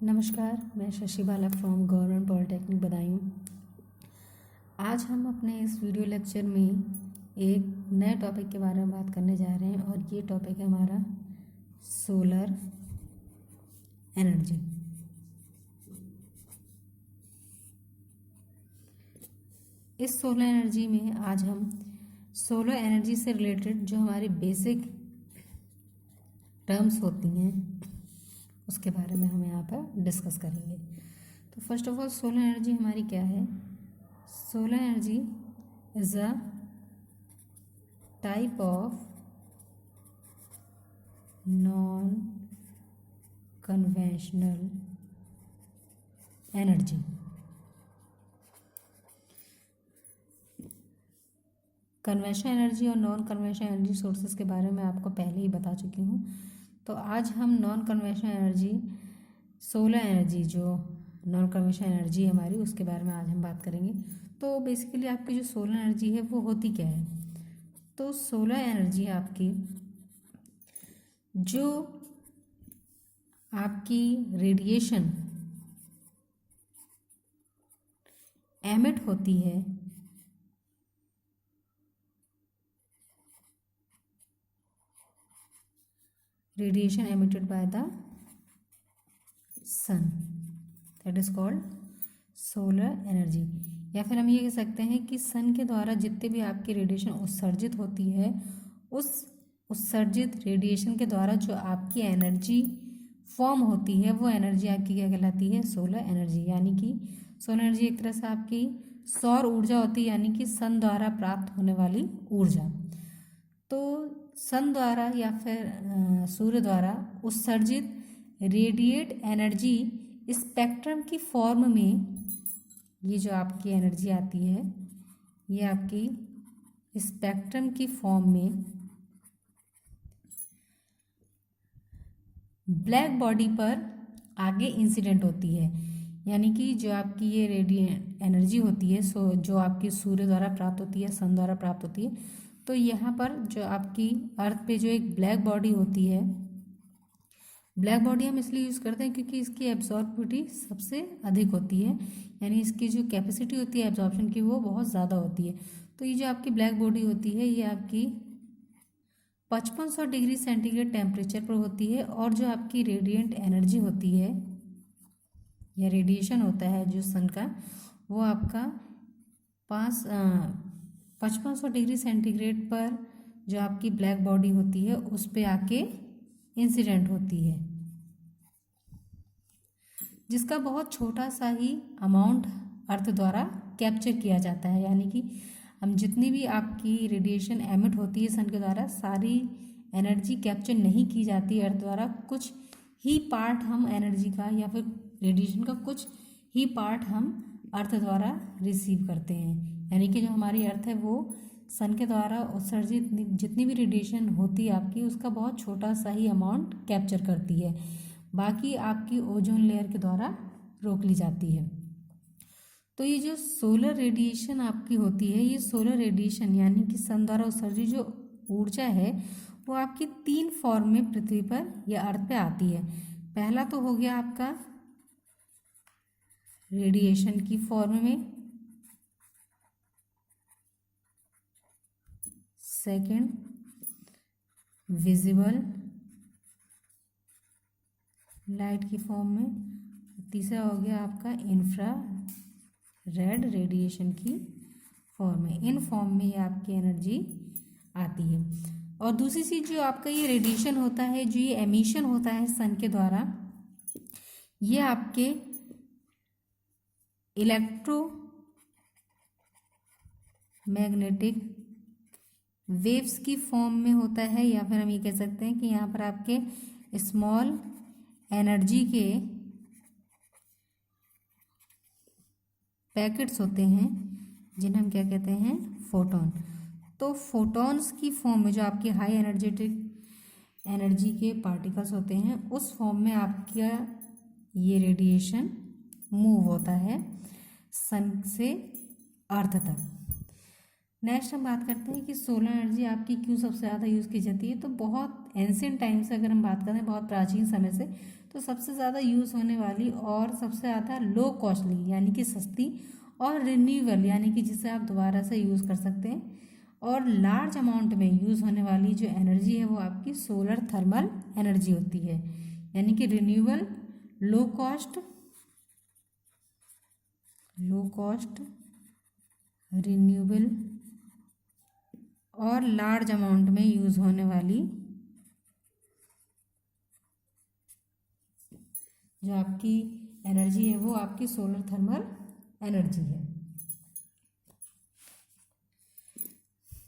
नमस्कार, मैं शशि बाला from government polytechnic Badaun. आज हम अपने इस वीडियो लेक्चर में एक नए टॉपिक के बारे में बात करने जा रहे हैं और ये टॉपिक है हमारा सोलर एनर्जी। इस सोलर एनर्जी में आज हम सोलर एनर्जी से रिलेटेड जो हमारी बेसिक टर्म्स होती हैं उसके बारे में हम यहाँ पर डिस्कस करेंगे। तो first of all solar energy हमारी क्या है? Solar energy is a type of non conventional energy. Conventional energy और नॉन कन्वेंशनल एनर्जी सोर्सेज के बारे में आपको पहले ही बता चुकी हूँ। तो आज हम non conventional energy, solar energy, जो नॉन कन्वेंशनल एनर्जी है हमारी, उसके बारे में आज हम बात करेंगे। तो बेसिकली आपकी जो सोलर एनर्जी है वो होती क्या है? तो सोलर एनर्जी आपकी जो आपकी रेडिएशन एमिट होती है radiation emitted by the sun, that is called solar energy। या फिर हम ये कह सकते हैं कि सन के द्वारा जितने भी आपकी रेडिएशन उत्सर्जित होती है, उस उत्सर्जित रेडिएशन के द्वारा जो आपकी एनर्जी फॉर्म होती है वो एनर्जी आपकी क्या कहलाती है? Solar energy. यानी कि सोलर एनर्जी एक तरह से आपकी सौर ऊर्जा होती है, यानी कि सन द्वारा प्राप्त होने वाली ऊर्जा। तो सन द्वारा या फिर सूर्य द्वारा उत्सर्जित रेडिएट एनर्जी स्पेक्ट्रम की फॉर्म में, ये जो आपकी एनर्जी आती है ये आपकी स्पेक्ट्रम की फॉर्म में ब्लैक बॉडी पर आगे इंसिडेंट होती है। यानी कि जो आपकी ये रेडिएट एनर्जी होती है, सो जो आपकी सूर्य द्वारा प्राप्त होती है, सन द्वारा प्राप्त होती है, तो यहाँ पर जो आपकी अर्थ पे जो एक ब्लैक बॉडी होती है, ब्लैक बॉडी हम इसलिए यूज़ करते हैं क्योंकि इसकी एब्जॉर्बिविटी सबसे अधिक होती है, यानी इसकी जो कैपेसिटी होती है एब्जॉर्प्शन की वो बहुत ज़्यादा होती है। तो ये जो आपकी ब्लैक बॉडी होती है ये आपकी 5500 डिग्री सेंटीग्रेड टेम्परेचर पर होती है, और जो आपकी रेडिएंट एनर्जी होती है या रेडिएशन होता है जो सन का, वो आपका 5500 डिग्री सेंटीग्रेड पर जो आपकी ब्लैक बॉडी होती है उस पे आके इंसिडेंट होती है, जिसका बहुत छोटा सा ही अमाउंट अर्थ द्वारा कैप्चर किया जाता है। यानी कि हम जितनी भी आपकी रेडिएशन एमिट होती है सन के द्वारा, सारी एनर्जी कैप्चर नहीं की जाती अर्थ द्वारा। कुछ ही पार्ट हम एनर्जी का या फिर रेडिएशन का कुछ ही पार्ट हम अर्थ द्वारा रिसीव करते हैं। यानी कि जो हमारी अर्थ है वो सन के द्वारा उत्सर्जित जितनी भी रेडिएशन होती है आपकी, उसका बहुत छोटा सा ही अमाउंट कैप्चर करती है, बाकी आपकी ओजोन लेयर के द्वारा रोक ली जाती है। तो ये जो सोलर रेडिएशन आपकी होती है, ये सोलर रेडिएशन यानी कि सन द्वारा उत्सर्जित जो ऊर्जा है वो आपकी 3 फॉर्म में पृथ्वी पर या अर्थ पे आती है। पहला तो हो गया आपका रेडिएशन की फॉर्म में, सेकंड विजिबल लाइट की फॉर्म में, तीसरा हो गया आपका इंफ्रा रेड रेडिएशन की फॉर्म में। इन फॉर्म में ये आपकी एनर्जी आती है। और दूसरी चीज़ जो आपका ये रेडिएशन होता है, जो ये एमिशन होता है सन के द्वारा, ये आपके इलेक्ट्रोमैग्नेटिक वेव्स की फॉर्म में होता है, या फिर हम ये कह सकते हैं कि यहाँ पर आपके स्मॉल एनर्जी के पैकेट्स होते हैं जिन्हें हम क्या कहते हैं? फोटोन। तो फोटॉन्स की फॉर्म में जो आपकी हाई एनर्जेटिक एनर्जी के पार्टिकल्स होते हैं, उस फॉर्म में आपका ये रेडिएशन मूव होता है सन से अर्थ तक। नेक्स्ट हम बात करते हैं कि सोलर एनर्जी आपकी क्यों सबसे ज़्यादा यूज़ की जाती है। तो बहुत एंशिएंट टाइम से अगर हम बात करें, बहुत प्राचीन समय से, तो सबसे ज़्यादा यूज़ होने वाली और सबसे ज़्यादा लो कॉस्टली यानी कि सस्ती और रिन्यूएबल यानी कि जिसे आप दोबारा से यूज़ कर सकते हैं और लार्ज अमाउंट में यूज़ होने वाली जो एनर्जी है वो आपकी सोलर थर्मल एनर्जी होती है, यानी कि रिन्यूएबल, लो कॉस्ट, रिन्यूएबल और लार्ज अमाउंट में यूज़ होने वाली जो आपकी एनर्जी है वो आपकी सोलर थर्मल एनर्जी है।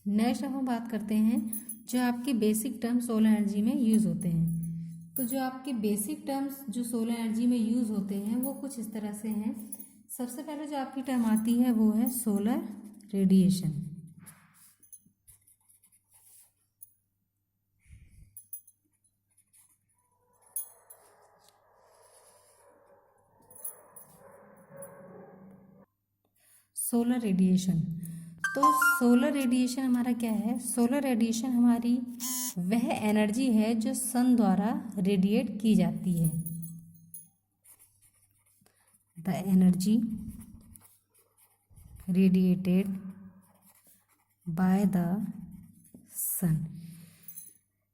नेक्स्ट अब हम बात करते हैं जो आपके बेसिक टर्म्स सोलर एनर्जी में यूज़ होते हैं। तो जो आपके बेसिक टर्म्स जो सोलर एनर्जी में यूज़ होते हैं वो कुछ इस तरह से हैं। सबसे पहले जो आपकी टर्म आती है वो है सोलर रेडिएशन। सोलर रेडिएशन, तो सोलर रेडिएशन हमारा क्या है? सोलर रेडिएशन हमारी वह एनर्जी है जो सन द्वारा रेडिएट की जाती है। The energy radiated by the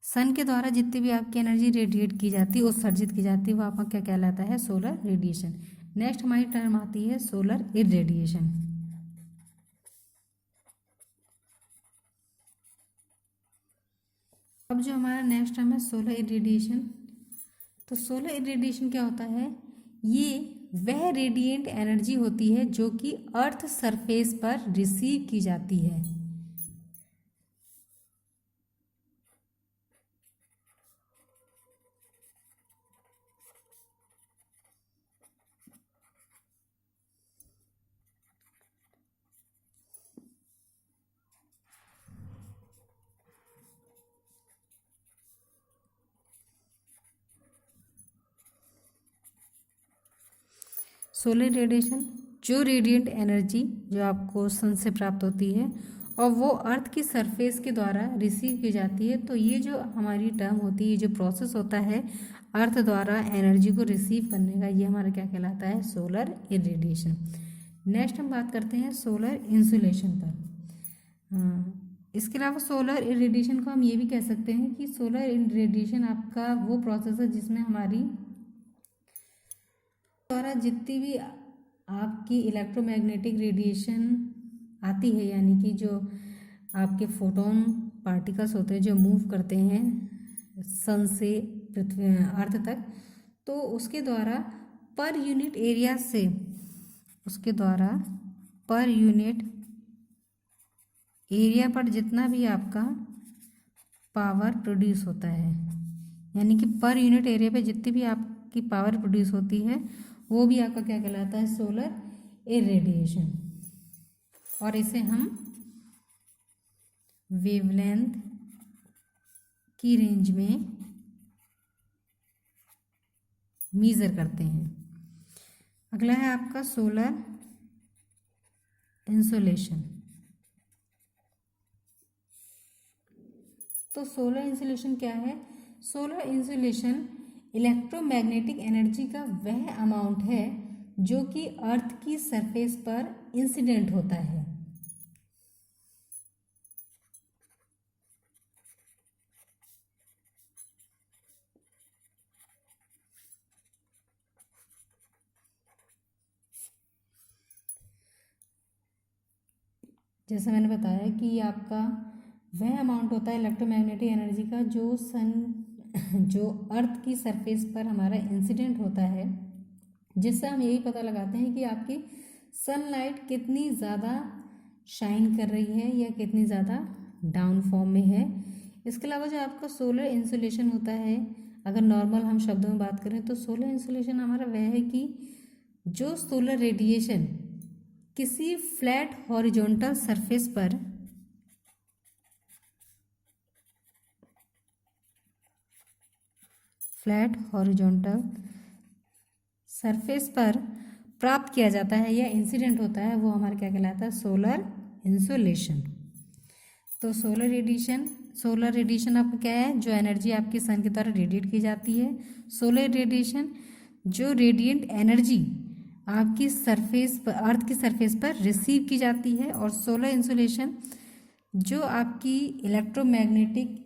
sun के द्वारा जितनी भी आपकी एनर्जी रेडिएट की जाती है, उत्सर्जित की जाती है, वो आपका क्या कहलाता है? Solar radiation. नेक्स्ट हमारी टर्म आती है सोलर इरेडिएशन। अब जो हमारा नेक्स्ट टर्म है सोलर इरेडिएशन, तो सोलर इरेडिएशन क्या होता है? ये वह रेडिएंट एनर्जी होती है जो कि अर्थ सरफेस पर रिसीव की जाती है। सोलर रेडिएशन जो रेडिएंट एनर्जी जो आपको सन से प्राप्त होती है और वो अर्थ की सरफेस के द्वारा रिसीव की जाती है। तो ये जो हमारी टर्म होती है, जो प्रोसेस होता है अर्थ द्वारा एनर्जी को रिसीव करने का, ये हमारा क्या कहलाता है? Solar irradiation. नेक्स्ट हम बात करते हैं सोलर इंसुलेशन पर। इसके अलावा सोलर इरेडिएशन को हम ये भी कह सकते हैं कि सोलर इरेडिएशन आपका वो प्रोसेस है जिसमें हमारी द्वारा जितनी भी आपकी इलेक्ट्रोमैग्नेटिक रेडिएशन आती है, यानी कि जो आपके फोटोन पार्टिकल्स होते हैं जो मूव करते हैं सन से पृथ्वी अर्थ तक, तो उसके द्वारा पर यूनिट एरिया से पर यूनिट एरिया पर जितना भी आपका पावर प्रोड्यूस होता है, यानी कि पर यूनिट एरिया पे जितनी भी आपकी पावर प्रोड्यूस होती है वो भी आपका क्या कहलाता है? Solar irradiation. और इसे हम वेवलेंथ की रेंज में मेजर करते हैं। अगला है आपका सोलर इंसुलेशन। तो सोलर इंसुलेशन क्या है? सोलर इंसुलेशन इलेक्ट्रोमैग्नेटिक एनर्जी का वह अमाउंट है जो कि अर्थ की सरफेस पर इंसिडेंट होता है। जैसे मैंने बताया कि ये आपका वह अमाउंट होता है इलेक्ट्रोमैग्नेटिक एनर्जी का जो अर्थ की सरफेस पर हमारा इंसिडेंट होता है, जिससे हम यही पता लगाते हैं कि आपकी सनलाइट कितनी ज़्यादा शाइन कर रही है या कितनी ज़्यादा डाउन फॉर्म में है। इसके अलावा जो आपका सोलर इंसुलेशन होता है, अगर नॉर्मल हम शब्दों में बात करें तो सोलर इंसुलेशन हमारा वह है कि जो सोलर रेडिएशन किसी फ्लैट हॉरिजॉन्टल सरफेस पर प्राप्त किया जाता है या इंसिडेंट होता है, वो हमारा क्या कहलाता है? Solar insulation. तो सोलर रेडिएशन सोलर रेडिएशन आपका क्या है, जो एनर्जी आपके सन के द्वारा रेडिएट की जाती है। सोलर रेडिएशन जो रेडिएंट एनर्जी आपकी सरफेस पर, अर्थ की सरफेस पर रिसीव की जाती है। और सोलर इंसुलेशन जो आपकी इलेक्ट्रोमैग्नेटिक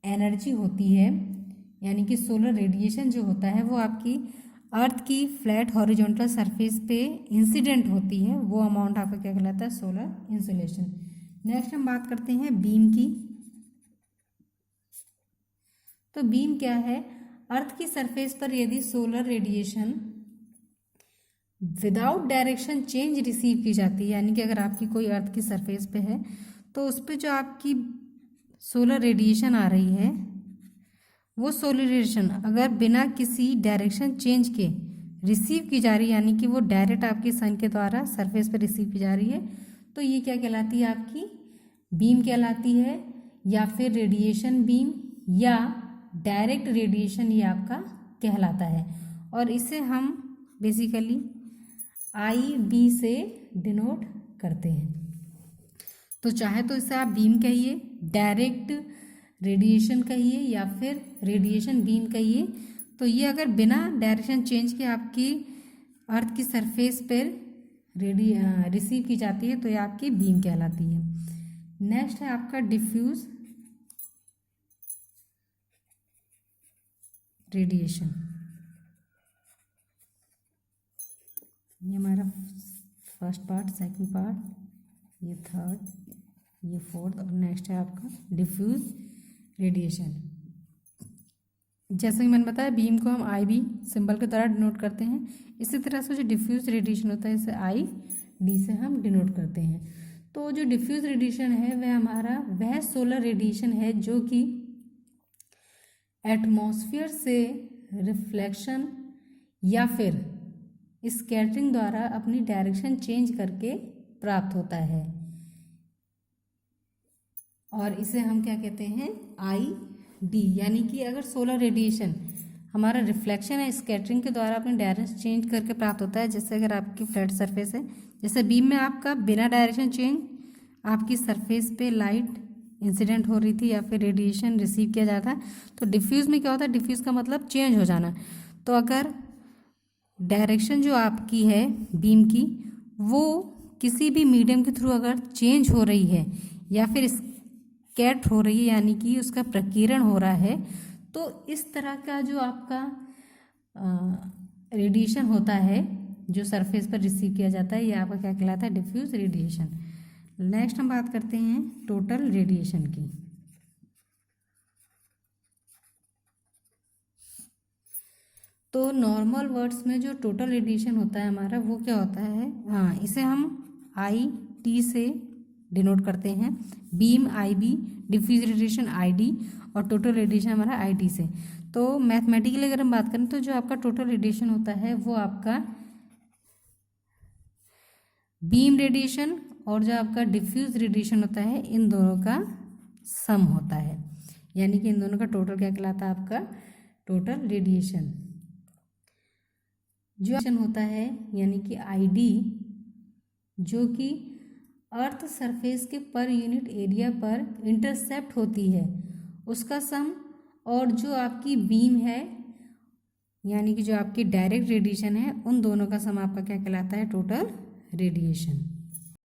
एनर्जी होती है, यानी कि सोलर रेडिएशन जो होता है वो आपकी अर्थ की फ्लैट हॉरिजॉन्टल सरफेस पे इंसिडेंट होती है, वो अमाउंट आपका क्या कहलाता है, सोलर इंसुलेशन। नेक्स्ट हम बात करते हैं बीम की। तो बीम क्या है, अर्थ की सरफेस पर यदि solar radiation without direction change receive की जाती है, यानी कि अगर आपकी कोई अर्थ की सरफेस पे है तो उस पर जो आपकी सोलर रेडिएशन आ रही है, वो सोलर रेडिएशन अगर बिना किसी डायरेक्शन चेंज के रिसीव की जा रही है, यानी कि वो डायरेक्ट आपके सन के द्वारा सरफेस पर रिसीव की जा रही है, तो ये क्या कहलाती है, आपकी बीम कहलाती है, या फिर रेडिएशन बीम या डायरेक्ट रेडिएशन ये आपका कहलाता है। और इसे हम बेसिकली IB से डिनोट करते हैं। तो चाहे तो इसे आप बीम कहिए, डायरेक्ट रेडिएशन कहिए, या फिर रेडिएशन बीम कहिए। तो ये अगर बिना डायरेक्शन चेंज के आपकी अर्थ की सरफेस पर रिसीव की जाती है तो ये आपकी बीम कहलाती है। नेक्स्ट है आपका डिफ्यूज रेडिएशन। ये हमारा फर्स्ट पार्ट, सेकंड पार्ट, ये थर्ड, ये फोर्थ, और नेक्स्ट है आपका डिफ्यूज रेडिएशन। जैसे कि मैंने बताया, बीम को हम IB सिंबल के द्वारा डिनोट करते हैं। इसी तरह से जो डिफ्यूज रेडिएशन होता है इसे ID से हम डिनोट करते हैं। तो जो डिफ्यूज रेडिएशन है वह हमारा वह सोलर रेडिएशन है जो कि एटमॉस्फेयर से रिफ्लेक्शन या फिर स्कैटरिंग द्वारा अपनी डायरेक्शन चेंज करके प्राप्त होता है, और इसे हम क्या कहते हैं, ID। यानी कि अगर सोलर रेडिएशन हमारा रिफ्लेक्शन या स्कैटरिंग के द्वारा अपनी डायरेक्शन चेंज करके प्राप्त होता है, जैसे अगर आपकी फ्लैट सरफेस है, जैसे बीम में आपका बिना डायरेक्शन चेंज आपकी सरफेस पे लाइट इंसिडेंट हो रही थी या फिर रेडिएशन रिसीव किया जाता है, तो डिफ्यूज़ में क्या होता है, डिफ्यूज़ का मतलब चेंज हो जाना। तो अगर डायरेक्शन जो आपकी है बीम की वो किसी भी मीडियम के थ्रू अगर चेंज हो रही है या फिर स्कैट हो रही है, यानी कि उसका प्रकीर्णन हो रहा है, तो इस तरह का जो आपका रेडिएशन होता है जो सरफेस पर रिसीव किया जाता है, ये आपका क्या कहलाता है, डिफ्यूज रेडिएशन। नेक्स्ट हम बात करते हैं टोटल रेडिएशन की। तो नॉर्मल वर्ड्स में जो टोटल रेडिएशन होता है हमारा वो क्या होता है, हाँ, इसे हम IT से डिनोट करते हैं, beam IB, diffuse radiation ID, और टोटल रेडिएशन हमारा IT से। तो मैथमेटिकली अगर हम बात करें तो जो आपका टोटल रेडिएशन होता है वो आपका बीम रेडिएशन और जो आपका डिफ्यूज रेडिएशन होता है इन दोनों का सम होता है, यानी कि इन दोनों का टोटल क्या कहलाता है, आपका टोटल रेडिएशन। जो होता है यानी कि ID जो कि अर्थ सरफेस के पर यूनिट एरिया पर इंटरसेप्ट होती है उसका सम, और जो आपकी बीम है यानी कि जो आपकी डायरेक्ट रेडिएशन है उन दोनों का सम आपका क्या कहलाता है, टोटल रेडिएशन।